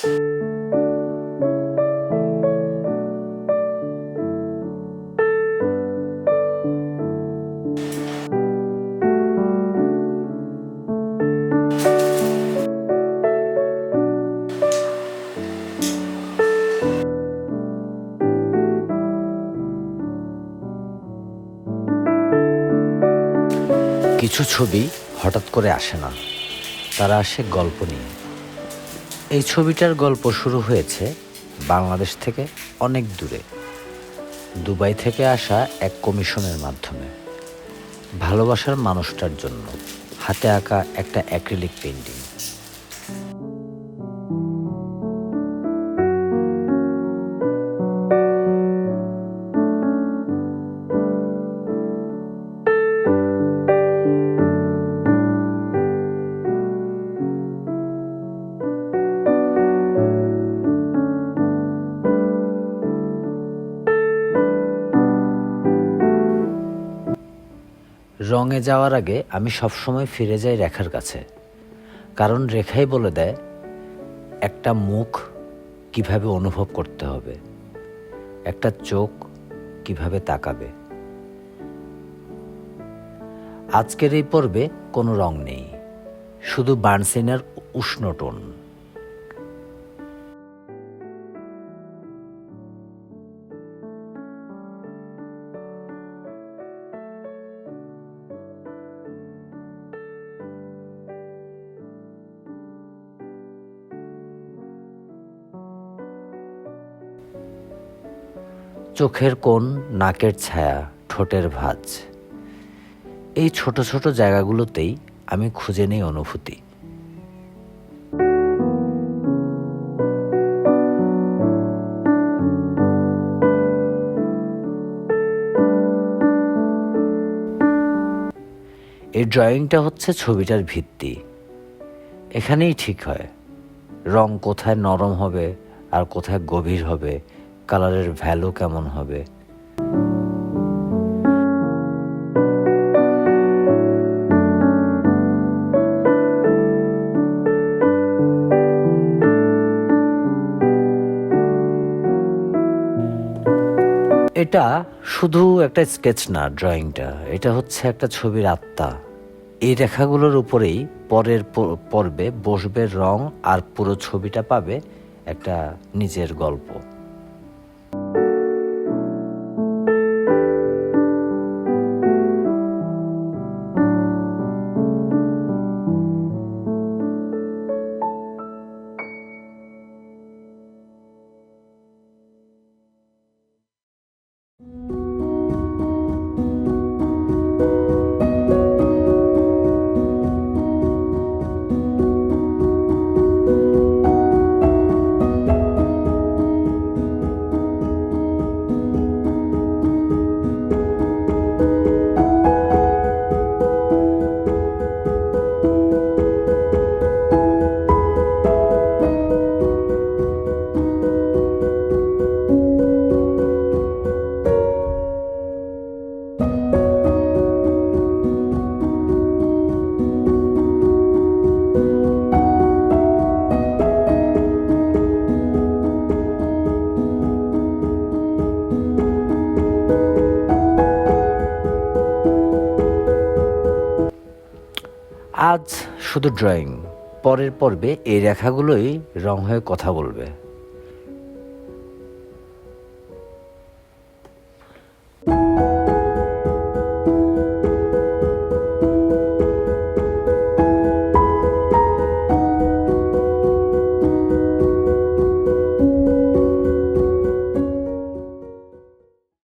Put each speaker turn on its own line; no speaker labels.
কিছু ছবি হঠাৎ করে আসে না, তারা আসে গল্প নিয়ে। এই ছবিটার গল্প শুরু হয়েছে বাংলাদেশ থেকে অনেক দূরে, দুবাই থেকে আসা এক কমিশনের মাধ্যমে। ভালোবাসার মানুষটার জন্য হাতে আঁকা একটা অ্যাক্রিলিক পেইন্টিং। রঙে যাওয়ার আগে আমি সবসময় ফিরে যাই রেখার কাছে, কারণ রেখাই বলে দেয় একটা মুখ কিভাবে অনুভব করতে হবে, একটা চোখ কিভাবে তাকাবে। আজকের এই পর্বে কোনো রং নেই, শুধু বার্নসিনের উষ্ণ টোন। চোখের কোণ, নাকের ছায়া, ঠোঁটের ভাঁজ, এই ছোট ছোট জায়গাগুলোতেই আমি খুঁজে নিই অনুভূতি। এই ড্রয়িংটা হচ্ছে ছবিটার ভিত্তি। এখানেই ঠিক হয় রং কোথায় নরম হবে আর কোথায় গভীর হবে, কালারের ভ্যালু কেমন হবে। এটা শুধু একটা স্কেচ না, ড্রয়িংটা এটা হচ্ছে একটা ছবির আত্মা। এই রেখাগুলোর উপরেই পরের পর্বে বসবে রং, আর পুরো ছবিটা পাবে একটা নিজের গল্প। আজ শুধু ড্রয়িং, পরের পর্বে এই রেখাগুলোই রং হয়ে কথা বলবে।